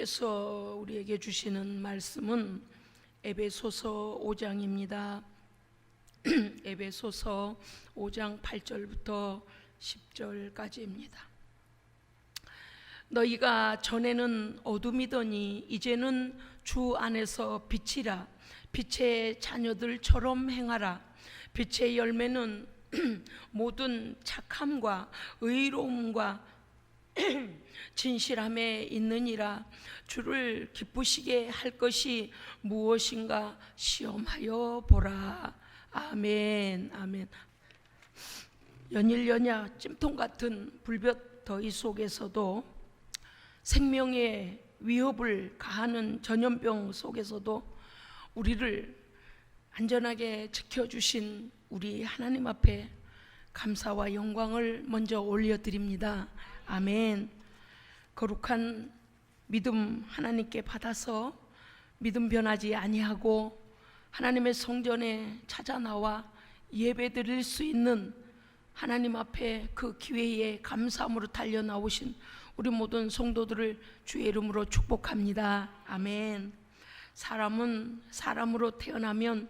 하나님께서 우리에게 주시는 말씀은 에베소서 5장입니다. 에베소서 5장 8절부터 10절까지입니다. 너희가 전에는 어둠이더니 이제는 주 안에서 빛이라. 빛의 자녀들처럼 행하라. 빛의 열매는 모든 착함과 의로움과 진실함에 있느니라. 주를 기쁘시게 할 것이 무엇인가 시험하여 보라. 아멘. 아멘. 연일연야 찜통 같은 불볕 더위 속에서도, 생명의 위협을 가하는 전염병 속에서도 우리를 안전하게 지켜주신 우리 하나님 앞에 감사와 영광을 먼저 올려드립니다. 아멘. 거룩한 믿음 하나님께 받아서 믿음 변하지 아니하고 하나님의 성전에 찾아 나와 예배 드릴 수 있는 하나님 앞에 그 기회에 감사함으로 달려 나오신 우리 모든 성도들을 주의 이름으로 축복합니다. 아멘. 사람은 사람으로 태어나면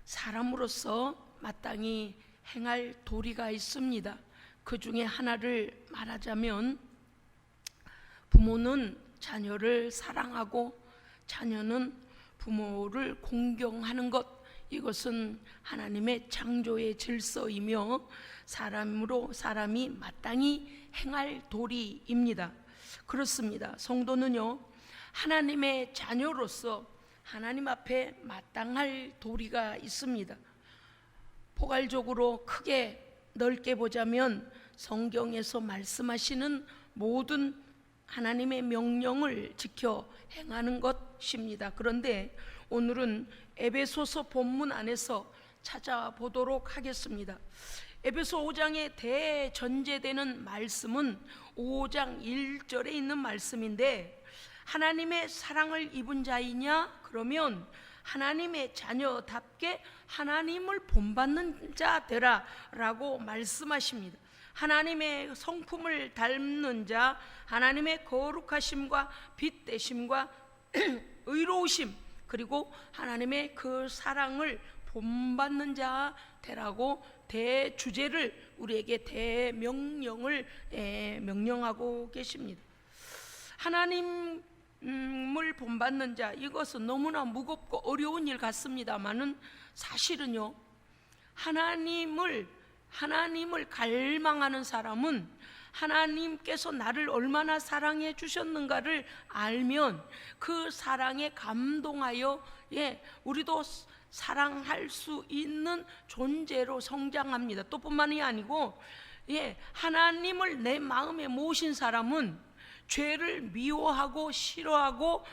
사람으로서 마땅히 행할 도리가 있습니다. 그 중에 하나를 말하자면, 부모는 자녀를 사랑하고 자녀는 부모를 공경하는 것, 이것은 하나님의 창조의 질서이며 사람으로 사람이 마땅히 행할 도리입니다. 그렇습니다. 성도는요, 하나님의 자녀로서 하나님 앞에 마땅할 도리가 있습니다. 포괄적으로 크게 넓게 보자면 성경에서 말씀하시는 모든 하나님의 명령을 지켜 행하는 것입니다. 그런데 오늘은 에베소서 본문 안에서 찾아보도록 하겠습니다. 에베소 5장에 대전제되는 말씀은 5장 1절에 있는 말씀인데, 하나님의 사랑을 입은 자이냐? 그러면 하나님의 자녀답게 하나님을 본받는 자 되라 라고 말씀하십니다. 하나님의 성품을 닮는 자, 하나님의 거룩하심과 빛되심과 의로우심, 그리고 하나님의 그 사랑을 본받는 자 되라고 대주제를 우리에게 대명령을 명령하고 계십니다. 하나님을 본받는 자, 이것은 너무나 무겁고 어려운 일 같습니다만은 사실은요, 하나님을 갈망하는 사람은 하나님께서 나를 얼마나 사랑해 주셨는가를 알면 그 사랑에 감동하여 우리도 사랑할 수 있는 존재로 성장합니다. 또 뿐만이 아니고 하나님을 내 마음에 모신 사람은 죄를 미워하고 싫어하고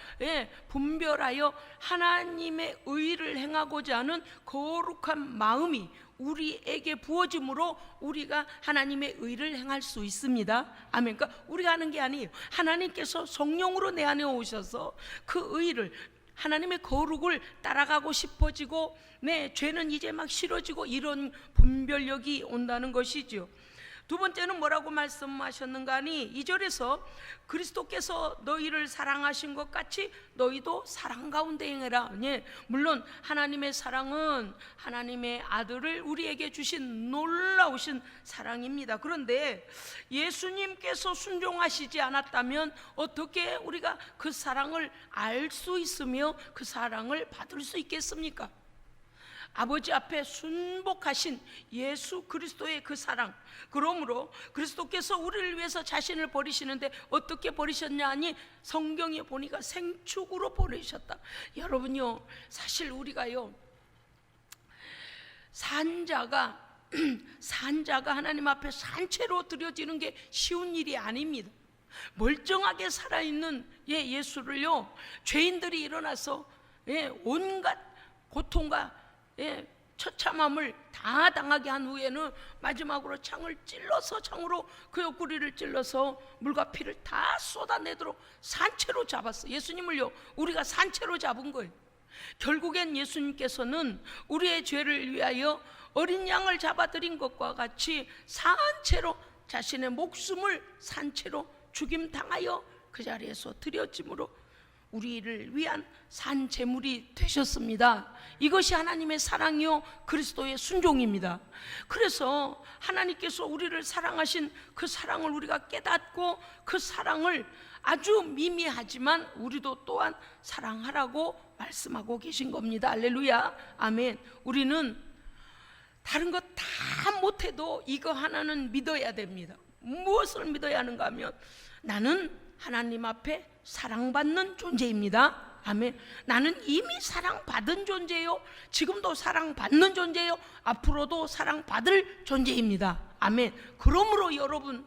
분별하여 하나님의 의를 행하고자 하는 거룩한 마음이 우리에게 부어짐으로 우리가 하나님의 의를 행할 수 있습니다. 아멘. 그러니까 우리가 하는 게 아니에요. 하나님께서 성령으로 내 안에 오셔서 그 의를, 하나님의 거룩을 따라가고 싶어지고 죄는 이제 막 싫어지고, 이런 분별력이 온다는 것이죠. 두 번째는 뭐라고 말씀하셨는가 하니, 2절에서 그리스도께서 너희를 사랑하신 것 같이 너희도 사랑 가운데 행해라. 물론 하나님의 사랑은 하나님의 아들을 우리에게 주신 놀라우신 사랑입니다. 그런데 예수님께서 순종하시지 않았다면 어떻게 우리가 그 사랑을 알 수 있으며 그 사랑을 받을 수 있겠습니까? 아버지 앞에 순복하신 예수 그리스도의 그 사랑, 그러므로 그리스도께서 우리를 위해서 자신을 버리시는데 어떻게 버리셨냐 하니, 성경에 보니까 생축으로 버리셨다. 여러분요, 사실 우리가요, 산자가 하나님 앞에 산채로 드려지는 게 쉬운 일이 아닙니다. 멀쩡하게 살아있는 예수를요, 죄인들이 일어나서 온갖 고통과 처참함을 다 당하게 한 후에는 마지막으로 창으로 그 옆구리를 찔러서 물과 피를 다 쏟아내도록 산채로 잡았어. 예수님을요, 우리가 산채로 잡은 거예요. 결국엔 예수님께서는 우리의 죄를 위하여 어린 양을 잡아들인 것과 같이 산채로 자신의 목숨을 산채로 죽임당하여 그 자리에서 드려짐으로 우리를 위한 산 제물이 되셨습니다. 이것이 하나님의 사랑이요 그리스도의 순종입니다. 그래서 하나님께서 우리를 사랑하신 그 사랑을 우리가 깨닫고 그 사랑을 아주 미미하지만 우리도 또한 사랑하라고 말씀하고 계신 겁니다. 할렐루야, 아멘. 우리는 다른 것 다 못해도 이거 하나는 믿어야 됩니다. 무엇을 믿어야 하는가 하면 나는 하나님 앞에 사랑받는 존재입니다. 아멘. 나는 이미 사랑받은 존재요, 지금도 사랑받는 존재요, 앞으로도 사랑받을 존재입니다. 아멘. 그러므로 여러분,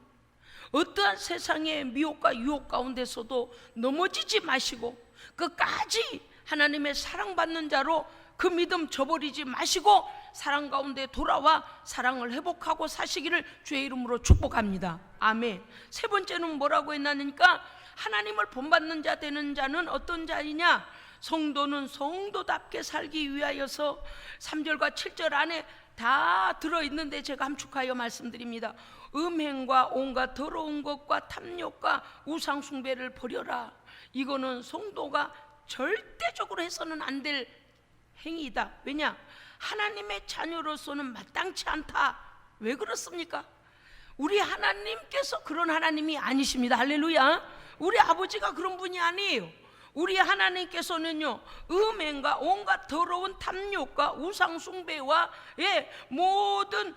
어떠한 세상의 미혹과 유혹 가운데서도 넘어지지 마시고 끝까지 하나님의 사랑받는 자로 그 믿음 저버리지 마시고 사랑 가운데 돌아와 사랑을 회복하고 사시기를 주의 이름으로 축복합니다. 아멘. 세 번째는 뭐라고 했나니까 하나님을 본받는 자 되는 자는 어떤 자이냐? 성도는 성도답게 살기 위하여서 3절과 7절 안에 다 들어있는데 제가 함축하여 말씀드립니다. 음행과 온갖 더러운 것과 탐욕과 우상숭배를 버려라. 이거는 성도가 절대적으로 해서는 안 될 행위이다. 왜냐? 하나님의 자녀로서는 마땅치 않다. 왜 그렇습니까? 우리 하나님께서 그런 하나님이 아니십니다. 할렐루야. 우리 아버지가 그런 분이 아니에요. 우리 하나님께서는요, 음행과 온갖 더러운 탐욕과 우상숭배와 모든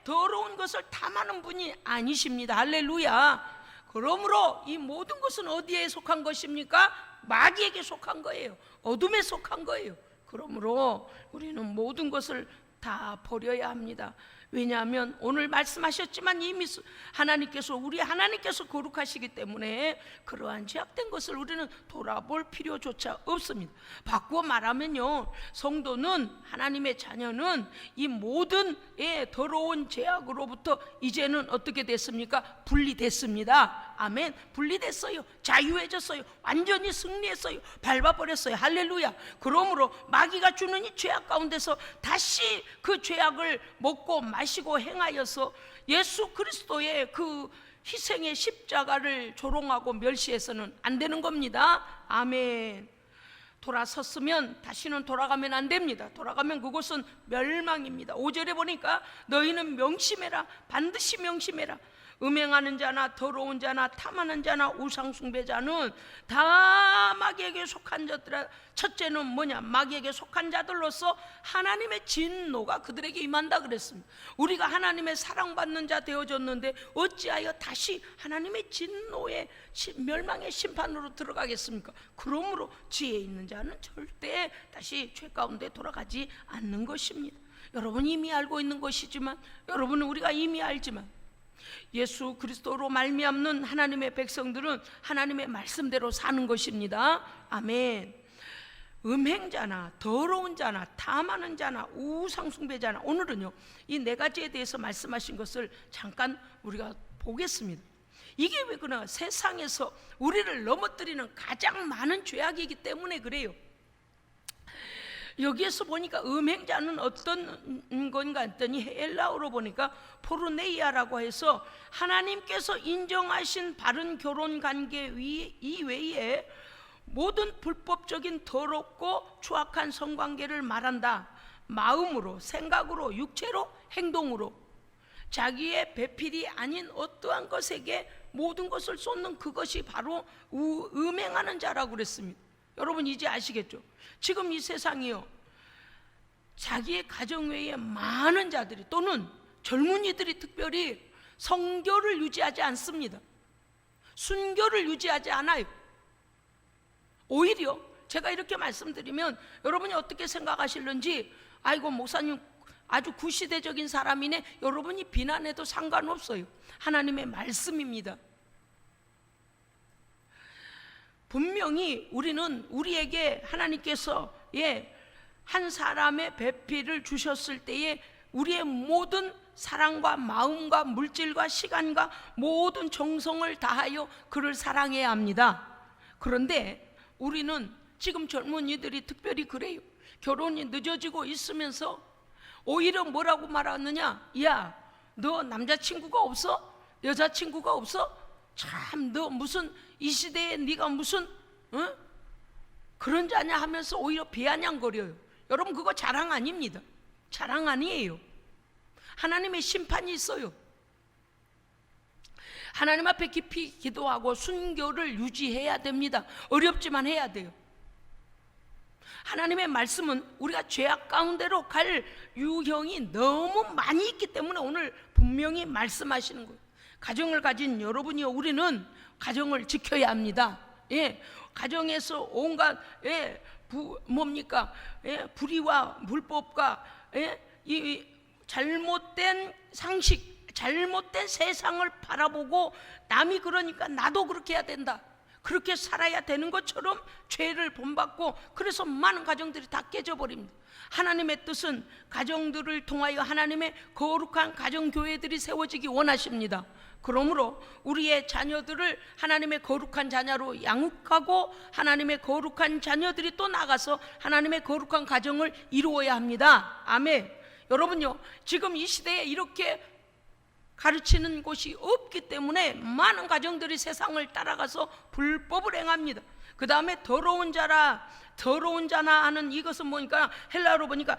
더러운 것을 탐하는 분이 아니십니다. 할렐루야. 그러므로 이 모든 것은 어디에 속한 것입니까? 마귀에게 속한 거예요. 어둠에 속한 거예요. 그러므로 우리는 모든 것을 다 버려야 합니다. 왜냐하면 오늘 말씀하셨지만 이미 우리 하나님께서 거룩하시기 때문에 그러한 죄악된 것을 우리는 돌아볼 필요조차 없습니다. 바꾸어 말하면요, 성도는, 하나님의 자녀는 이 모든 더러운 죄악으로부터 이제는 어떻게 됐습니까? 분리됐습니다. 아멘. 분리됐어요. 자유해졌어요. 완전히 승리했어요. 밟아버렸어요. 할렐루야. 그러므로 마귀가 주는 이 죄악 가운데서 다시 그 죄악을 먹고 마시고 행하여서 예수 그리스도의 그 희생의 십자가를 조롱하고 멸시해서는 안 되는 겁니다. 아멘. 돌아섰으면 다시는 돌아가면 안 됩니다. 돌아가면 그곳은 멸망입니다. 5절에 보니까 너희는 명심해라. 반드시 명심해라. 음행하는 자나 더러운 자나 탐하는 자나 우상숭배자는 다 마귀에게 속한 자들아. 첫째는 뭐냐? 마귀에게 속한 자들로서 하나님의 진노가 그들에게 임한다 그랬습니다. 우리가 하나님의 사랑받는 자 되어졌는데 어찌하여 다시 하나님의 진노의 멸망의 심판으로 들어가겠습니까? 그러므로 지혜 있는 자는 절대 다시 죄 가운데 돌아가지 않는 것입니다. 여러분이 이미 알고 있는 것이지만, 여러분은 우리가 이미 알지만, 예수 그리스도로 말미암는 하나님의 백성들은 하나님의 말씀대로 사는 것입니다. 아멘. 음행자나 더러운 자나 탐하는 자나 우상숭배자나, 오늘은요 이 네 가지에 대해서 말씀하신 것을 잠깐 우리가 보겠습니다. 이게 왜 그러나? 세상에서 우리를 넘어뜨리는 가장 많은 죄악이기 때문에 그래요. 여기에서 보니까 음행자는 어떤 건가 했더니 헬라어로 보니까 포르네이아라고 해서 하나님께서 인정하신 바른 결혼 관계 이외에 모든 불법적인 더럽고 추악한 성관계를 말한다. 마음으로, 생각으로, 육체로, 행동으로 자기의 배필이 아닌 어떠한 것에게 모든 것을 쏟는 그것이 바로 음행하는 자라고 그랬습니다. 여러분 이제 아시겠죠? 지금 이 세상이요, 자기의 가정 외에 많은 자들이, 또는 젊은이들이 특별히 성결을 유지하지 않습니다. 순결을 유지하지 않아요. 오히려 제가 이렇게 말씀드리면 여러분이 어떻게 생각하실는지, 아이고 목사님 아주 구시대적인 사람이네, 여러분이 비난해도 상관없어요. 하나님의 말씀입니다. 분명히 우리는 우리에게 하나님께서 한 사람의 배필을 주셨을 때에 우리의 모든 사랑과 마음과 물질과 시간과 모든 정성을 다하여 그를 사랑해야 합니다. 그런데 우리는 지금 젊은이들이 특별히 그래요. 결혼이 늦어지고 있으면서 오히려 뭐라고 말하느냐? 야, 너 남자친구가 없어? 여자친구가 없어? 참, 너 무슨 이 시대에 네가 무슨 그런 자냐 하면서 오히려 비아냥거려요. 여러분, 그거 자랑 아닙니다. 자랑 아니에요. 하나님의 심판이 있어요. 하나님 앞에 깊이 기도하고 순교를 유지해야 됩니다. 어렵지만 해야 돼요. 하나님의 말씀은 우리가 죄악 가운데로 갈 유형이 너무 많이 있기 때문에 오늘 분명히 말씀하시는 거예요. 가정을 가진 여러분이요, 우리는 가정을 지켜야 합니다. 가정에서 온갖 불의와 불법과 이 잘못된 상식, 잘못된 세상을 바라보고 남이 그러니까 나도 그렇게 해야 된다, 그렇게 살아야 되는 것처럼 죄를 본받고, 그래서 많은 가정들이 다 깨져버립니다. 하나님의 뜻은 가정들을 통하여 하나님의 거룩한 가정교회들이 세워지기 원하십니다. 그러므로 우리의 자녀들을 하나님의 거룩한 자녀로 양육하고 하나님의 거룩한 자녀들이 또 나가서 하나님의 거룩한 가정을 이루어야 합니다. 아멘. 여러분요, 지금 이 시대에 이렇게 가르치는 곳이 없기 때문에 많은 가정들이 세상을 따라가서 불법을 행합니다. 그 다음에 더러운 자나 하는 이것은 뭐니까 헬라어로 보니까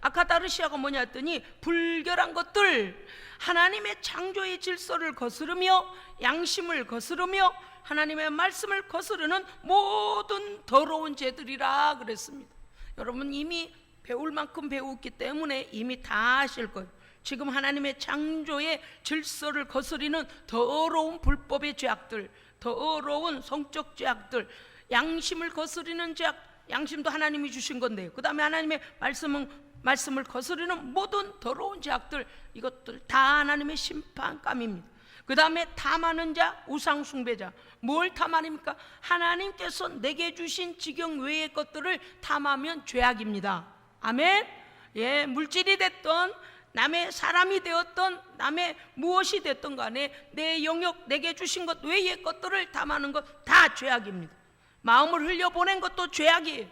아카다르시아가 뭐냐 했더니 불결한 것들, 하나님의 창조의 질서를 거스르며 양심을 거스르며 하나님의 말씀을 거스르는 모든 더러운 죄들이라 그랬습니다. 여러분, 이미 배울 만큼 배웠기 때문에 이미 다 아실 거예요. 지금 하나님의 창조의 질서를 거스리는 더러운 불법의 죄악들, 더러운 성적 죄악들, 양심을 거스리는 죄악, 양심도 하나님이 주신 건데요. 그 다음에 하나님의 말씀을 거스르는 모든 더러운 죄악들, 이것들 다 하나님의 심판감입니다. 그 다음에 탐하는 자, 우상 숭배자. 뭘 탐하니까? 하나님께서 내게 주신 지경 외의 것들을 탐하면 죄악입니다. 아멘. 물질이 됐던, 남의 사람이 되었던, 남의 무엇이 됐던 간에 내 영역, 내게 주신 것 외의 것들을 탐하는 것 다 죄악입니다. 마음을 흘려보낸 것도 죄악이에요.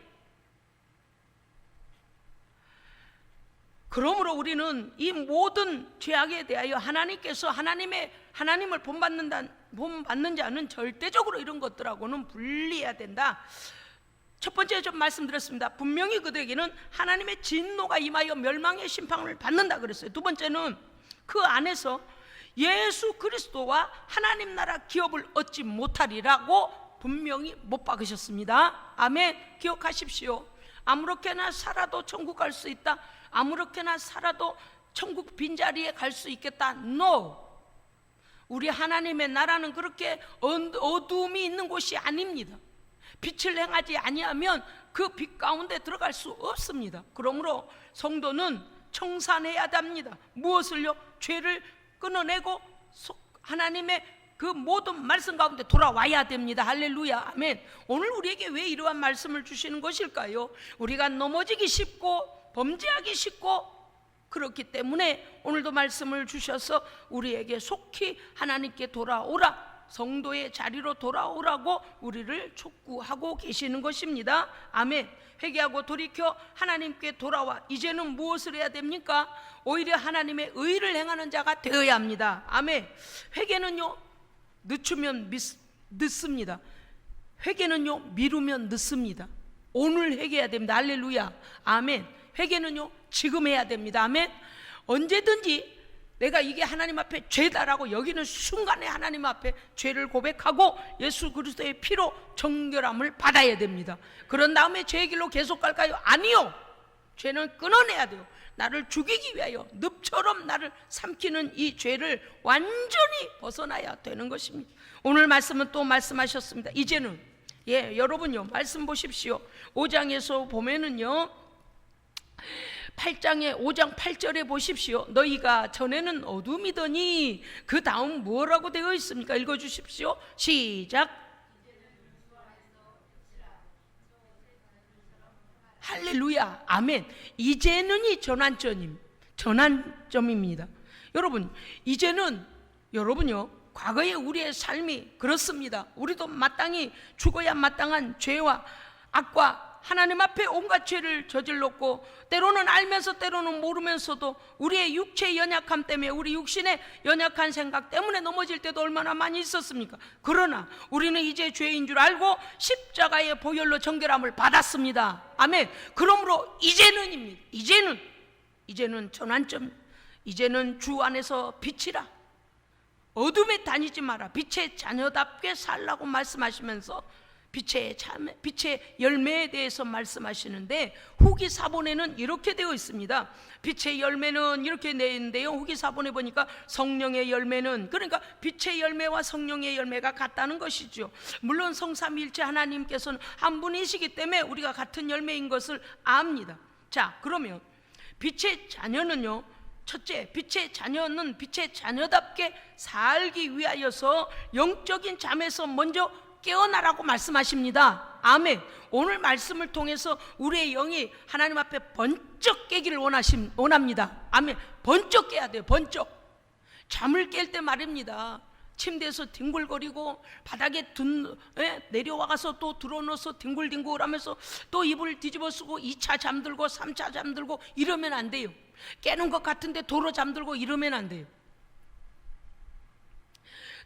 그러므로 우리는 이 모든 죄악에 대하여 하나님께서 하나님을 본받는 자는 절대적으로 이런 것들하고는 분리해야 된다. 첫 번째 좀 말씀드렸습니다. 분명히 그들에게는 하나님의 진노가 임하여 멸망의 심판을 받는다 그랬어요. 두 번째는 그 안에서 예수 그리스도와 하나님 나라 기업을 얻지 못하리라고 분명히 못 박으셨습니다. 아멘. 기억하십시오. 아무렇게나 살아도 천국 갈 수 있다, 아무렇게나 살아도 천국 빈자리에 갈 수 있겠다. No. 우리 하나님의 나라는 그렇게 어두움이 있는 곳이 아닙니다. 빛을 행하지 아니하면 그 빛 가운데 들어갈 수 없습니다. 그러므로 성도는 청산해야 합니다. 무엇을요? 죄를 끊어내고 하나님의 그 모든 말씀 가운데 돌아와야 됩니다. 할렐루야. 아멘. 오늘 우리에게 왜 이러한 말씀을 주시는 것일까요? 우리가 넘어지기 쉽고 범죄하기 쉽고 그렇기 때문에 오늘도 말씀을 주셔서 우리에게 속히 하나님께 돌아오라, 성도의 자리로 돌아오라고 우리를 촉구하고 계시는 것입니다. 아멘. 회개하고 돌이켜 하나님께 돌아와 이제는 무엇을 해야 됩니까? 오히려 하나님의 의를 행하는 자가 되어야 합니다. 아멘. 회개는요, 늦추면 늦습니다. 회개는요, 미루면 늦습니다. 오늘 회개해야 됩니다. 할렐루야. 아멘. 회개는요, 지금 해야 됩니다. 아멘. 언제든지 내가 이게 하나님 앞에 죄다라고 여기는 순간에 하나님 앞에 죄를 고백하고 예수 그리스도의 피로 정결함을 받아야 됩니다. 그런 다음에 죄의 길로 계속 갈까요? 아니요. 죄는 끊어내야 돼요. 나를 죽이기 위하여 늪처럼 나를 삼키는 이 죄를 완전히 벗어나야 되는 것입니다. 오늘 말씀은 또 말씀하셨습니다. 이제는 여러분요, 말씀 보십시오. 5장에서 보면은요, 5장 8절에 보십시오. 너희가 전에는 어둠이더니 그 다음 뭐라고 되어 있습니까? 읽어주십시오. 시작. 할렐루야. 아멘. 이제는이 전환점입니다. 여러분, 이제는 여러분요, 과거의 우리의 삶이 그렇습니다. 우리도 마땅히 죽어야 마땅한 죄와 악과 하나님 앞에 온갖 죄를 저질렀고 때로는 알면서 때로는 모르면서도 우리의 육체의 연약함 때문에, 우리 육신의 연약한 생각 때문에 넘어질 때도 얼마나 많이 있었습니까? 그러나 우리는 이제 죄인 줄 알고 십자가의 보혈로 정결함을 받았습니다. 아멘. 그러므로 이제는입니다. 이제는 전환점, 이제는 주 안에서 빛이라, 어둠에 다니지 마라, 빛의 자녀답게 살라고 말씀하시면서 빛의 열매에 대해서 말씀하시는데, 후기 사본에는 이렇게 되어 있습니다. 빛의 열매는 이렇게 되어 있는데요, 후기 사본에 보니까 성령의 열매는, 그러니까 빛의 열매와 성령의 열매가 같다는 것이죠. 물론 성삼위일체 하나님께서는 한 분이시기 때문에 우리가 같은 열매인 것을 압니다. 자, 그러면 빛의 자녀는요, 첫째, 빛의 자녀는 빛의 자녀답게 살기 위하여서 영적인 잠에서 먼저 깨어나라고 말씀하십니다. 아멘. 오늘 말씀을 통해서 우리의 영이 하나님 앞에 번쩍 깨기를 원합니다. 아멘. 번쩍 깨야 돼요. 번쩍. 잠을 깰 때 말입니다. 침대에서 뒹굴거리고 바닥에 내려와가서 또 들어누워서 뒹굴뒹굴 하면서 또 이불을 뒤집어 쓰고 2차 잠들고 3차 잠들고 이러면 안 돼요. 깨는 것 같은데 도로 잠들고 이러면 안 돼요.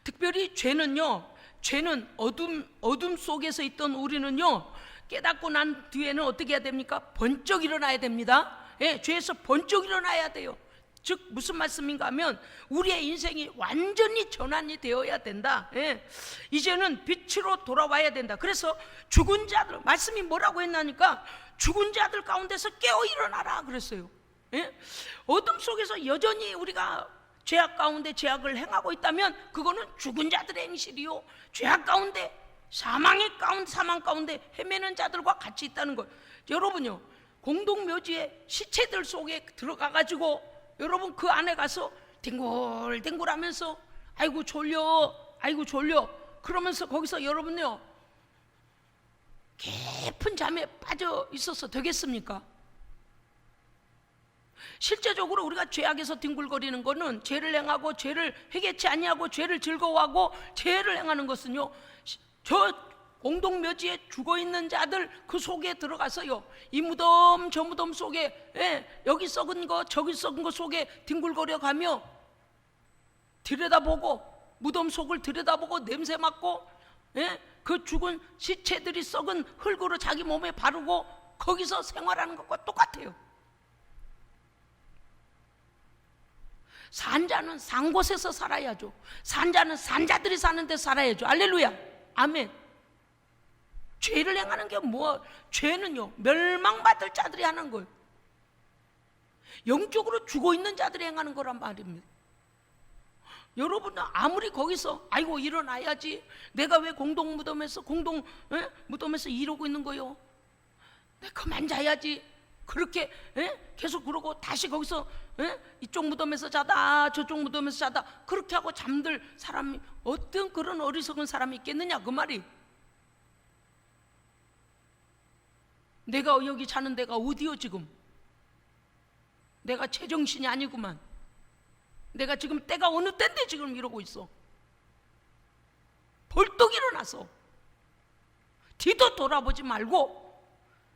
특별히 죄는 어둠 속에서 있던 우리는요, 깨닫고 난 뒤에는 어떻게 해야 됩니까? 번쩍 일어나야 됩니다. 예, 죄에서 번쩍 일어나야 돼요. 즉 무슨 말씀인가 하면 우리의 인생이 완전히 전환이 되어야 된다. 예, 이제는 빛으로 돌아와야 된다. 그래서 죽은 자들, 말씀이 뭐라고 했나니까 죽은 자들 가운데서 깨어 일어나라 그랬어요. 예? 어둠 속에서 여전히 우리가 죄악 가운데 죄악을 행하고 있다면 그거는 죽은 자들의 행실이요, 죄악 가운데 사망 가운데 헤매는 자들과 같이 있다는 것. 여러분요, 공동묘지에 시체들 속에 들어가가지고 여러분 그 안에 가서 뒹굴뒹굴 하면서 아이고 졸려 그러면서 거기서 여러분요 깊은 잠에 빠져 있어서 되겠습니까? 실제적으로 우리가 죄악에서 뒹굴거리는 것은 죄를 행하고 죄를 회개치 아니하고 죄를 즐거워하고 죄를 행하는 것은요, 저 공동묘지에 죽어있는 자들 그 속에 들어가서요, 이 무덤 저 무덤 속에, 예, 여기 썩은 거 저기 썩은 거 속에 뒹굴거려 가며 들여다보고, 무덤 속을 들여다보고 냄새 맡고, 예, 그 죽은 시체들이 썩은 흙으로 자기 몸에 바르고 거기서 생활하는 것과 똑같아요. 산자는 산 곳에서 살아야죠. 산자는 산자들이 사는 데 살아야죠. 할렐루야. 아멘. 죄를 행하는 게 죄는요, 멸망받을 자들이 하는 거예요. 영적으로 죽어있는 자들이 행하는 거란 말입니다. 여러분은 아무리 거기서 아이고 일어나야지, 내가 왜 무덤에서 이러고 있는 거요, 내가 그만 자야지, 그렇게 계속 그러고 다시 거기서 이쪽 무덤에서 자다 저쪽 무덤에서 자다 그렇게 하고 잠들 사람이, 어떤 그런 어리석은 사람이 있겠느냐 그 말이. 내가 여기 자는 데가 어디요 지금? 내가 제정신이 아니구만. 내가 지금 때가 어느 때인데 지금 이러고 있어. 벌떡 일어나서 뒤도 돌아보지 말고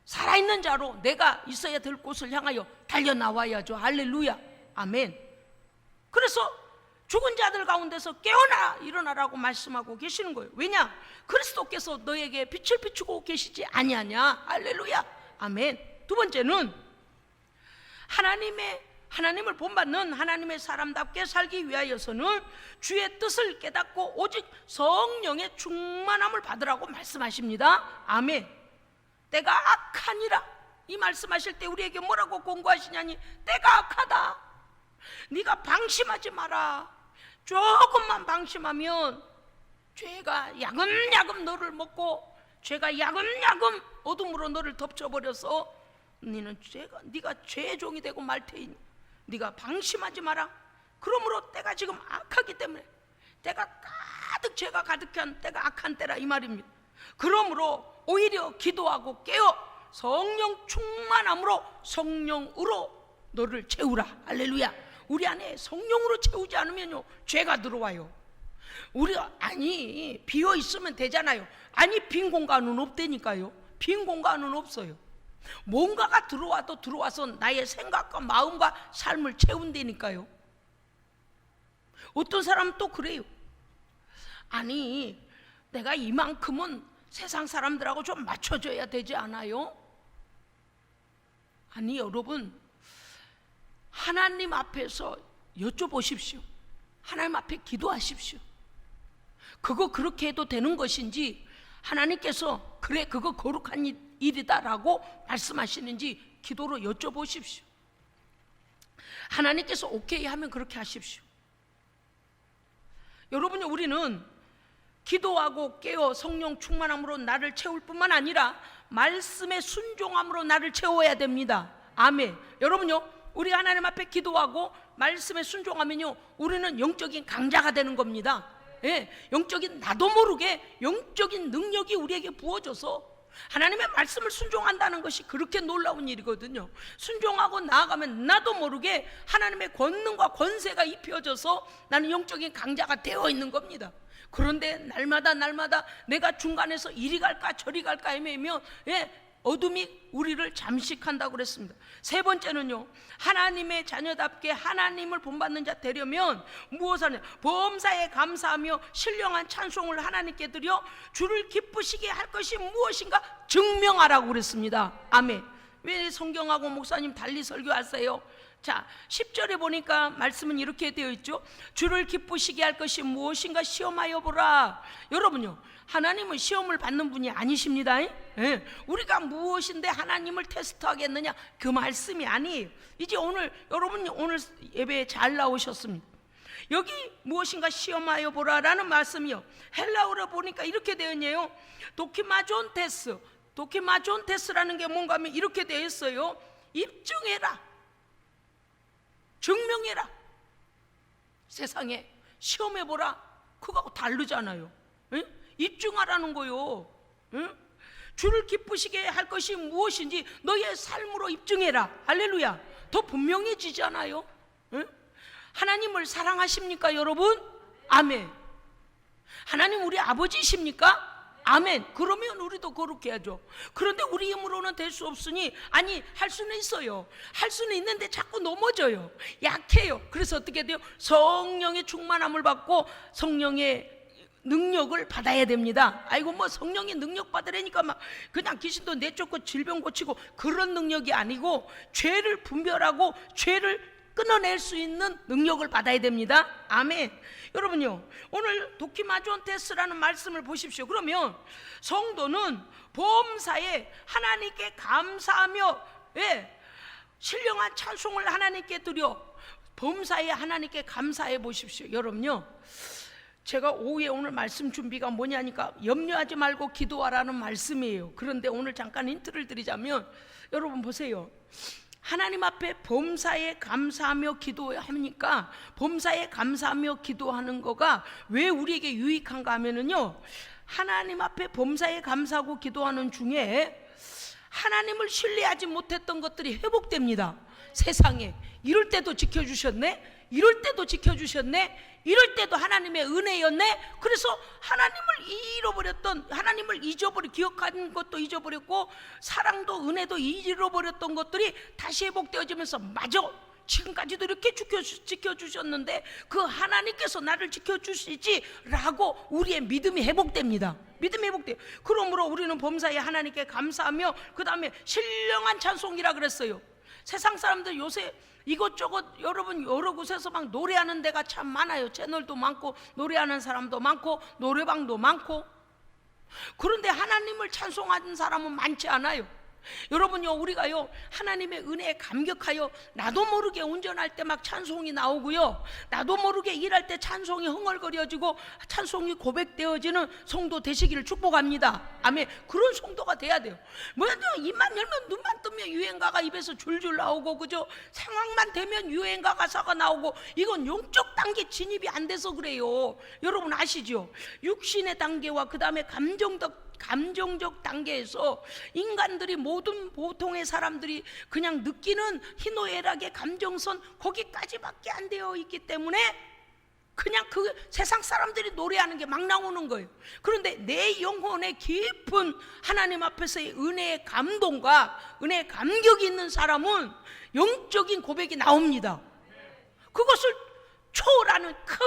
살아있는 자로 내가 있어야 될 곳을 향하여 달려나와야죠. 할렐루야. 아멘. 그래서 죽은 자들 가운데서 깨어나 일어나라고 말씀하고 계시는 거예요. 왜냐? 그리스도께서 너에게 빛을 비추고 계시지 아니하냐. 할렐루야. 아멘. 두 번째는 하나님을 본받는 하나님의 사람답게 살기 위하여서는 주의 뜻을 깨닫고 오직 성령의 충만함을 받으라고 말씀하십니다. 아멘. 때가 악하니라, 이 말씀하실 때 우리에게 뭐라고 공고하시냐니, 때가 악하다. 네가 방심하지 마라. 조금만 방심하면 죄가 야금야금 너를 먹고, 죄가 야금야금 어둠으로 너를 덮쳐버려서 네가 죄의 종이 되고 말 테니 네가 방심하지 마라. 그러므로 때가 지금 악하기 때문에, 때가 가득 죄가 가득한 때가 악한 때라 이 말입니다. 그러므로 오히려 기도하고 깨어 성령 충만함으로 성령으로 너를 채우라. 할렐루야. 우리 안에 성령으로 채우지 않으면요, 죄가 들어와요. 우리가 비어 있으면 되잖아요. 빈 공간은 없다니까요. 빈 공간은 없어요. 뭔가가 들어와서 나의 생각과 마음과 삶을 채운다니까요. 어떤 사람은 또 그래요. 아니, 내가 이만큼은 세상 사람들하고 좀 맞춰줘야 되지 않아요? 아니, 여러분, 하나님 앞에서 여쭤보십시오. 하나님 앞에 기도하십시오. 그거 그렇게 해도 되는 것인지, 하나님께서 그래 그거 거룩한 일이다라고 말씀하시는지 기도로 여쭤보십시오. 하나님께서 오케이 하면 그렇게 하십시오. 여러분이, 우리는 기도하고 깨어 성령 충만함으로 나를 채울 뿐만 아니라 말씀의 순종함으로 나를 채워야 됩니다. 아멘. 여러분요, 우리가 하나님 앞에 기도하고 말씀에 순종하면요, 우리는 영적인 강자가 되는 겁니다. 예, 영적인, 나도 모르게 영적인 능력이 우리에게 부어져서 하나님의 말씀을 순종한다는 것이 그렇게 놀라운 일이거든요. 순종하고 나아가면 나도 모르게 하나님의 권능과 권세가 입혀져서 나는 영적인 강자가 되어 있는 겁니다. 그런데 날마다 내가 중간에서 이리 갈까 저리 갈까 헤매면 어둠이 우리를 잠식한다고 그랬습니다. 세 번째는요, 하나님의 자녀답게 하나님을 본받는 자 되려면 무엇을 하냐? 범사에 감사하며 신령한 찬송을 하나님께 드려 주를 기쁘시게 할 것이 무엇인가 증명하라고 그랬습니다. 아멘. 왜 성경하고 목사님 달리 설교하세요? 자, 10절에 보니까 말씀은 이렇게 되어 있죠. 주를 기쁘시게 할 것이 무엇인가 시험하여 보라. 여러분요, 하나님은 시험을 받는 분이 아니십니다. 예. 우리가 무엇인데 하나님을 테스트하겠느냐, 그 말씀이 아니에요. 이제 여러분 오늘 예배에 잘 나오셨습니다. 여기 무엇인가 시험하여 보라라는 말씀이요, 헬라어로 보니까 이렇게 되어 있네요. 도키마존테스라는 게 뭔가 하면 이렇게 되어 있어요. 입증해라, 증명해라. 세상에 시험해보라, 그거하고 다르잖아요. 에? 입증하라는 거요. 에? 주를 기쁘시게 할 것이 무엇인지 너의 삶으로 입증해라. 할렐루야. 더 분명해지잖아요. 에? 하나님을 사랑하십니까, 여러분? 아멘. 하나님 우리 아버지십니까? 아멘. 그러면 우리도 그렇게 하죠. 그런데 우리 힘으로는 될 수 없으니, 아니, 할 수는 있어요. 할 수는 있는데 자꾸 넘어져요. 약해요. 그래서 어떻게 돼요? 성령의 충만함을 받고 성령의 능력을 받아야 됩니다. 아이고, 뭐 성령의 능력 받으려니까 막 그냥 귀신도 내쫓고 질병 고치고 그런 능력이 아니고, 죄를 분별하고 죄를 끊어낼 수 있는 능력을 받아야 됩니다. 아멘. 여러분요, 오늘 도키마존테스라는 말씀을 보십시오. 그러면 성도는 범사에 하나님께 감사하며, 신령한 찬송을 하나님께 드려 범사에 하나님께 감사해 보십시오. 여러분요, 제가 오후에 오늘 말씀 준비가 뭐냐니까 염려하지 말고 기도하라는 말씀이에요. 그런데 오늘 잠깐 힌트를 드리자면, 여러분 보세요. 하나님 앞에 범사에 감사하며 기도하니까, 범사에 감사하며 기도하는 거가 왜 우리에게 유익한가 하면은요, 하나님 앞에 범사에 감사하고 기도하는 중에 하나님을 신뢰하지 못했던 것들이 회복됩니다. 세상에 이럴 때도 지켜주셨네, 이럴 때도 지켜주셨네, 이럴 때도 하나님의 은혜였네. 그래서 하나님을 잊어버려, 기억하는 것도 잊어버렸고 사랑도 은혜도 잃어버렸던 것들이 다시 회복되어지면서, 맞아, 지금까지도 이렇게 지켜주셨는데 그 하나님께서 나를 지켜주시지 라고 우리의 믿음이 회복됩니다. 믿음이 회복돼요. 그러므로 우리는 범사에 하나님께 감사하며, 그 다음에 신령한 찬송이라 그랬어요. 세상 사람들 요새 이것저것 여러분 여러 곳에서 막 노래하는 데가 참 많아요. 채널도 많고 노래하는 사람도 많고 노래방도 많고. 그런데 하나님을 찬송하는 사람은 많지 않아요. 여러분요, 우리가요 하나님의 은혜에 감격하여 나도 모르게 운전할 때 막 찬송이 나오고요, 나도 모르게 일할 때 찬송이 흥얼거려지고 찬송이 고백되어지는 성도 되시기를 축복합니다. 아멘. 그런 성도가 돼야 돼요. 뭐냐, 입만 열면 눈만 뜨면 유행가가 입에서 줄줄 나오고, 그죠? 상황만 되면 유행가 가사가 나오고, 이건 영적 단계 진입이 안 돼서 그래요. 여러분 아시죠? 육신의 단계와 그 다음에 감정적 단계에서 인간들이, 모든 보통의 사람들이 그냥 느끼는 희노애락의 감정선, 거기까지밖에 안 되어 있기 때문에 그냥 그 세상 사람들이 노래하는 게 막 나오는 거예요. 그런데 내 영혼에 깊은 하나님 앞에서의 은혜의 감동과 은혜의 감격이 있는 사람은 영적인 고백이 나옵니다. 그것을 초월하는 큰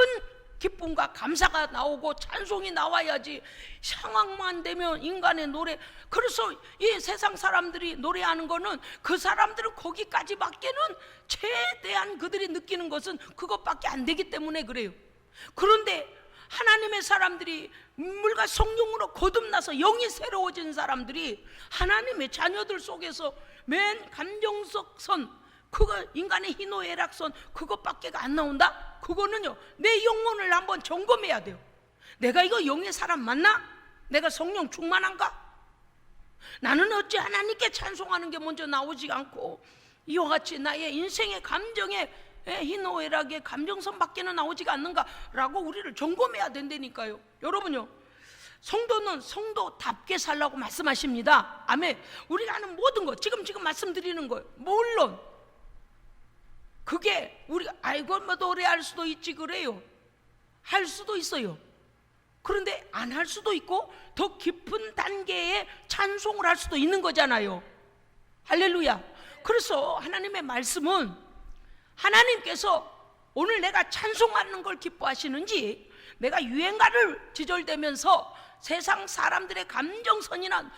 기쁨과 감사가 나오고 찬송이 나와야지 상황만 되면 인간의 노래. 그래서 이 세상 사람들이 노래하는 거는 그 사람들은 거기까지밖에는 최대한 그들이 느끼는 것은 그것밖에 안 되기 때문에 그래요. 그런데 하나님의 사람들이 물과 성령으로 거듭나서 영이 새로워진 사람들이 하나님의 자녀들 속에서 맨 감정선, 그거 인간의 희노애락선 그것밖에 안 나온다? 그거는요, 내 영혼을 한번 점검해야 돼요. 내가 이거 영의 사람 맞나? 내가 성령 충만한가? 나는 어찌 하나님께 찬송하는 게 먼저 나오지 않고 이와 같이 나의 인생의 감정의 희노애락의 감정선 밖에는 나오지가 않는가라고 우리를 점검해야 된다니까요. 여러분요, 성도는 성도답게 살라고 말씀하십니다. 아멘. 우리가 하는 모든 것, 지금 말씀드리는 거예요. 물론 그게 우리가 아이고 뭐 노래할 수도 있지 그래요. 할 수도 있어요. 그런데 안 할 수도 있고 더 깊은 단계의 찬송을 할 수도 있는 거잖아요. 할렐루야. 그래서 하나님의 말씀은 하나님께서 오늘 내가 찬송하는 걸 기뻐하시는지, 내가 유행가를 지절대면서 세상 사람들의 감정선이나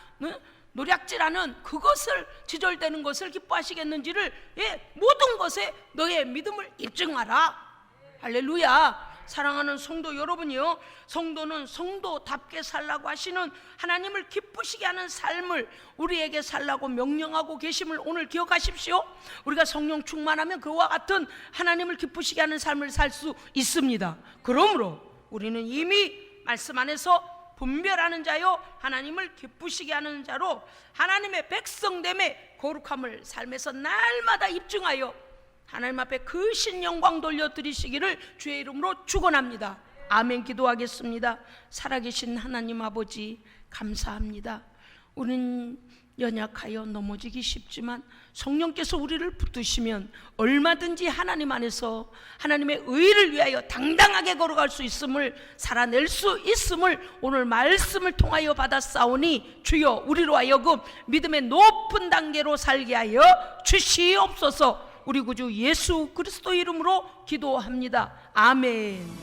노략질하는 그것을 지절대는 것을 기뻐하시겠는지를, 모든 것에 너의 믿음을 입증하라. 할렐루야. 사랑하는 성도 여러분이요, 성도는 성도답게 살라고 하시는 하나님을 기쁘시게 하는 삶을 우리에게 살라고 명령하고 계심을 오늘 기억하십시오. 우리가 성령 충만하면 그와 같은 하나님을 기쁘시게 하는 삶을 살 수 있습니다. 그러므로 우리는 이미 말씀 안에서 분별하는 자요, 하나님을 기쁘시게 하는 자로 하나님의 백성됨의 거룩함을 삶에서 날마다 입증하여 하나님 앞에 크신 영광 돌려드리시기를 주의 이름으로 축원합니다. 아멘. 기도하겠습니다. 살아계신 하나님 아버지, 감사합니다. 우린 연약하여 넘어지기 쉽지만 성령께서 우리를 붙드시면 얼마든지 하나님 안에서 하나님의 의를 위하여 당당하게 걸어갈 수 있음을, 살아낼 수 있음을 오늘 말씀을 통하여 받았사오니 주여 우리로 하여금 믿음의 높은 단계로 살게 하여 주시옵소서. 우리 구주 예수 그리스도 이름으로 기도합니다. 아멘.